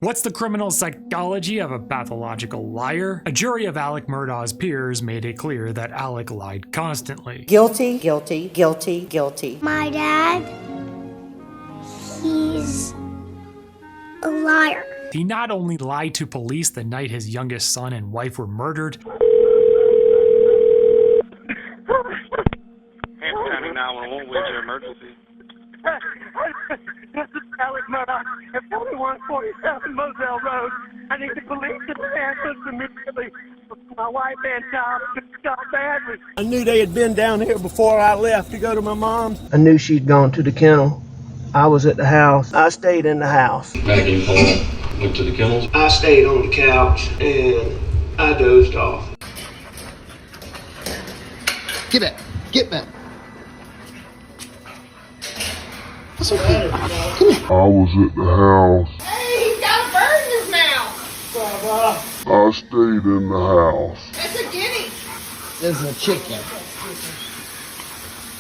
What's the criminal psychology of a pathological liar? A jury of Alec Murdaugh's peers made it clear that Alec lied constantly. Guilty, guilty, guilty, guilty. My dad, he's a liar. He not only lied to police the night his youngest son and wife were murdered, Hampton County 911, where's your emergency? This is Alec Murdaugh at 4147 Moselle Road. I need the police to answer immediately. My wife and child just got badly. I knew they had been down here before I left to go to my mom's. I knew she'd gone to the kennel. I was at the house. I stayed in the house. Maggie and Paul went to the kennels. I stayed on the couch and I dozed off. Get back. Get back. That's okay. Come here. I was at the house. Hey, he's got a bird in his mouth. I stayed in the house. That's a guinea. This is a chicken.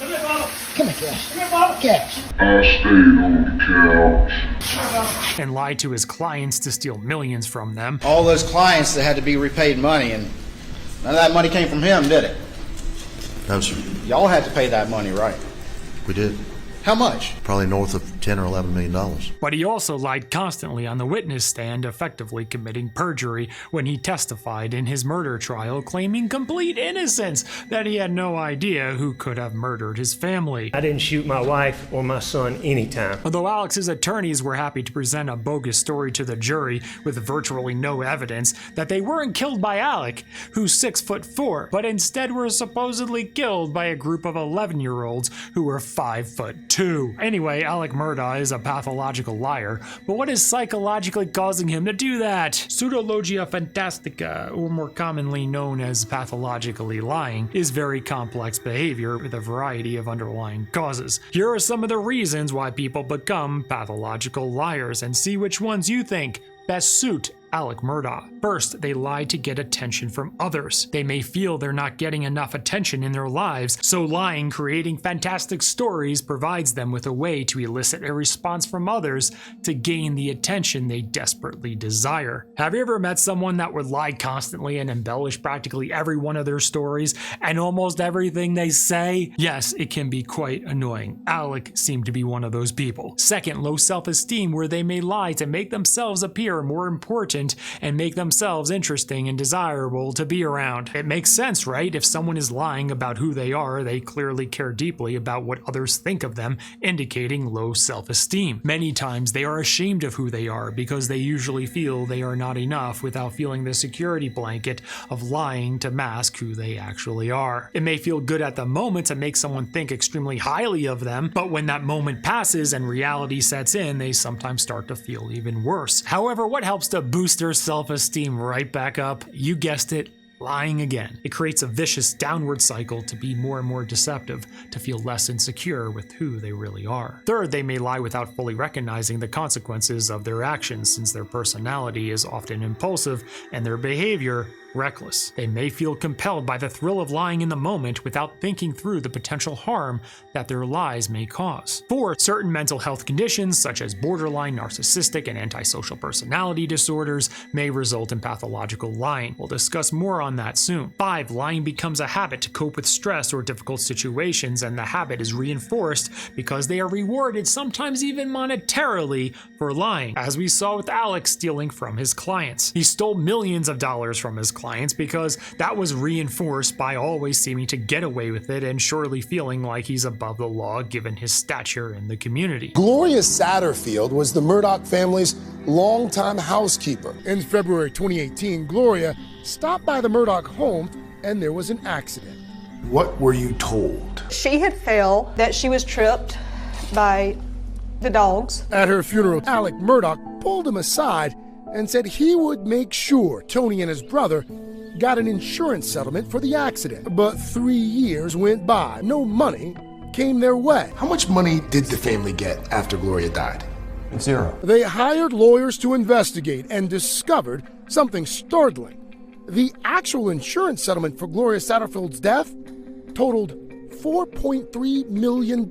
Come here, Bubba. Come here, Cash. Come here, Bubba. Cash. I stayed on the couch. and lied to his clients to steal millions from them. All those clients that had to be repaid money, and none of that money came from him, did it? No, sir. Y'all had to pay that money, right? We did. How much? Probably north of $10 or $11 million. But he also lied constantly on the witness stand, effectively committing perjury when he testified in his murder trial, claiming complete innocence, that he had no idea who could have murdered his family. I didn't shoot my wife or my son anytime. Although Alex's attorneys were happy to present a bogus story to the jury with virtually no evidence that they weren't killed by Alec, who's 6'4", but instead were supposedly killed by a group of 11-year-olds who were 5'2". Anyway, Alec Murdaugh is a pathological liar, but what is psychologically causing him to do that? Pseudologia fantastica, or more commonly known as pathologically lying, is very complex behavior with a variety of underlying causes. Here are some of the reasons why people become pathological liars, and see which ones you think best suit Alec Murdaugh. First, they lie to get attention from others. They may feel they're not getting enough attention in their lives, so lying, creating fantastic stories, provides them with a way to elicit a response from others to gain the attention they desperately desire. Have you ever met someone that would lie constantly and embellish practically every one of their stories and almost everything they say? Yes, it can be quite annoying. Alec seemed to be one of those people. Second, low self-esteem, where they may lie to make themselves appear more important and make themselves interesting and desirable to be around. It makes sense, right? If someone is lying about who they are, they clearly care deeply about what others think of them, indicating low self-esteem. Many times they are ashamed of who they are because they usually feel they are not enough without feeling the security blanket of lying to mask who they actually are. It may feel good at the moment to make someone think extremely highly of them, but when that moment passes and reality sets in, they sometimes start to feel even worse. However, what helps to boost their self-esteem right back up? You guessed it, lying again. It creates a vicious downward cycle to be more and more deceptive, to feel less insecure with who they really are. Third, they may lie without fully recognizing the consequences of their actions, since their personality is often impulsive and their behavior reckless. They may feel compelled by the thrill of lying in the moment without thinking through the potential harm that their lies may cause. Fourth, certain mental health conditions such as borderline narcissistic and antisocial personality disorders may result in pathological lying. We'll discuss more on that soon. 5, lying becomes a habit to cope with stress or difficult situations, and the habit is reinforced because they are rewarded, sometimes even monetarily, for lying, as we saw with Alex stealing from his clients. He stole millions of dollars from his clients because that was reinforced by always seeming to get away with it and surely feeling like he's above the law given his stature in the community. Gloria Satterfield was the Murdaugh family's longtime housekeeper. In February 2018, Gloria stopped by the Murdaugh home and there was an accident. What were you told? She had felt that she was tripped by the dogs. At her funeral, Alec Murdaugh pulled him aside and said he would make sure Tony and his brother got an insurance settlement for the accident. But 3 years went by. No money came their way. How much money did the family get after Gloria died? Zero. They hired lawyers to investigate and discovered something startling. The actual insurance settlement for Gloria Satterfield's death totaled $4.3 million.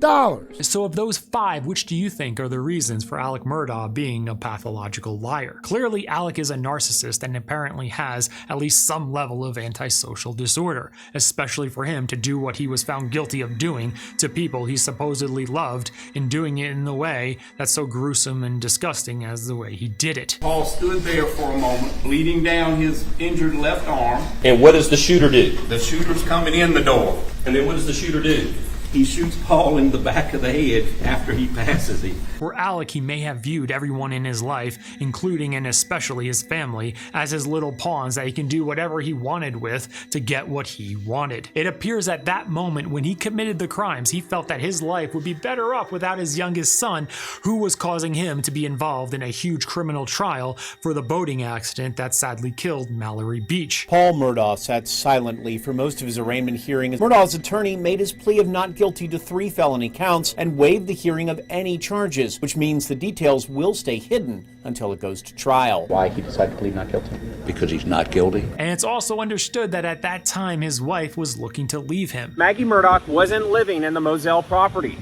So of those 5, which do you think are the reasons for Alec Murdaugh being a pathological liar? Clearly, Alec is a narcissist and apparently has at least some level of antisocial disorder, especially for him to do what he was found guilty of doing to people he supposedly loved, and doing it in the way that's so gruesome and disgusting as the way he did it. Paul stood there for a moment, bleeding down his injured left arm. And what does the shooter do? The shooter's coming in the door. And then what does the shooter do? He shoots Paul in the back of the head after he passes him. For Alec, he may have viewed everyone in his life, including and especially his family, as his little pawns that he can do whatever he wanted with to get what he wanted. It appears at that moment when he committed the crimes, he felt that his life would be better off without his youngest son, who was causing him to be involved in a huge criminal trial for the boating accident that sadly killed Mallory Beach. Paul Murdaugh sat silently for most of his arraignment hearing. Murdaugh's attorney made his plea of not guilty to 3 felony counts and waived the hearing of any charges, which means the details will stay hidden until it goes to trial. Why he decided to plead not guilty? Because he's not guilty. And it's also understood that at that time his wife was looking to leave him. Maggie Murdaugh wasn't living in the Moselle property.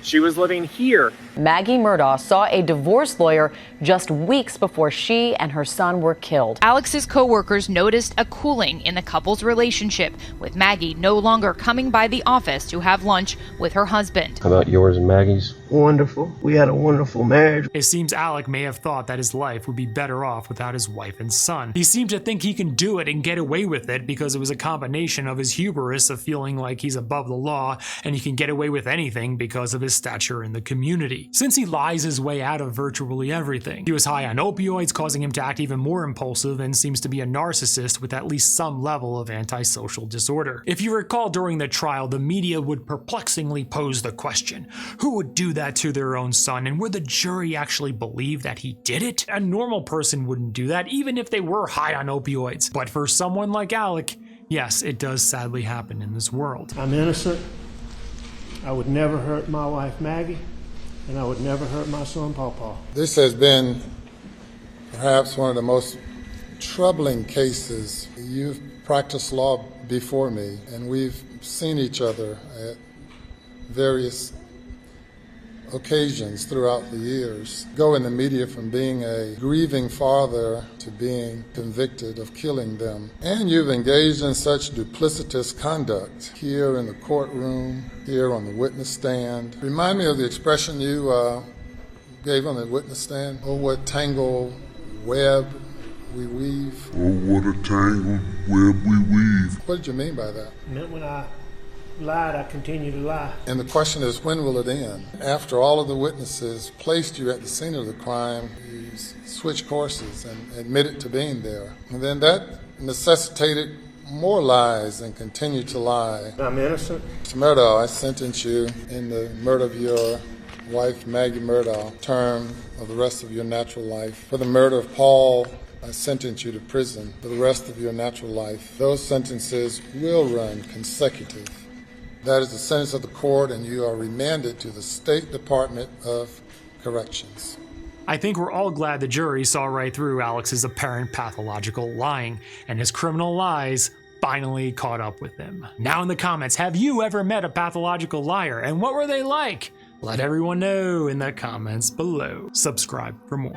She was living here. Maggie Murdaugh saw a divorce lawyer just weeks before she and her son were killed. Alex's co-workers noticed a cooling in the couple's relationship, with Maggie no longer coming by the office to have lunch with her husband. How about yours and Maggie's? Wonderful. We had a wonderful marriage. It seems Alec may have thought that his life would be better off without his wife and son. He seemed to think he can do it and get away with it because it was a combination of his hubris of feeling like he's above the law and he can get away with anything because of his stature in the community. Since he lies his way out of virtually everything. He was high on opioids, causing him to act even more impulsive, and seems to be a narcissist with at least some level of antisocial disorder. If you recall, during the trial, the media would perplexingly pose the question, who would do that to their own son, and would the jury actually believe that he did it? A normal person wouldn't do that, even if they were high on opioids. But for someone like Alec, yes, it does sadly happen in this world. I'm innocent. I would never hurt my wife, Maggie, and I would never hurt my son, Paw. This has been perhaps one of the most troubling cases. You've practiced law before me, and we've seen each other at various occasions throughout the years. Go in the media from being a grieving father to being convicted of killing them. And you've engaged in such duplicitous conduct here in the courtroom, here on the witness stand. Remind me of the expression you gave on the witness stand. Oh, what tangled web we weave. Oh, what a tangled web we weave. What did you mean by that? It meant when I lied, I continue to lie. And the question is, when will it end? After all of the witnesses placed you at the scene of the crime, you switched courses and admitted to being there. And then that necessitated more lies and continued to lie. I'm innocent. Mr. Murdaugh, I sentence you in the murder of your wife, Maggie Murdaugh, term of the rest of your natural life. For the murder of Paul, I sentence you to prison for the rest of your natural life. Those sentences will run consecutive. That is the sentence of the court, and you are remanded to the State Department of Corrections. I think we're all glad the jury saw right through Alex's apparent pathological lying, and his criminal lies finally caught up with him. Now in the comments, have you ever met a pathological liar, and what were they like? Let everyone know in the comments below. Subscribe for more.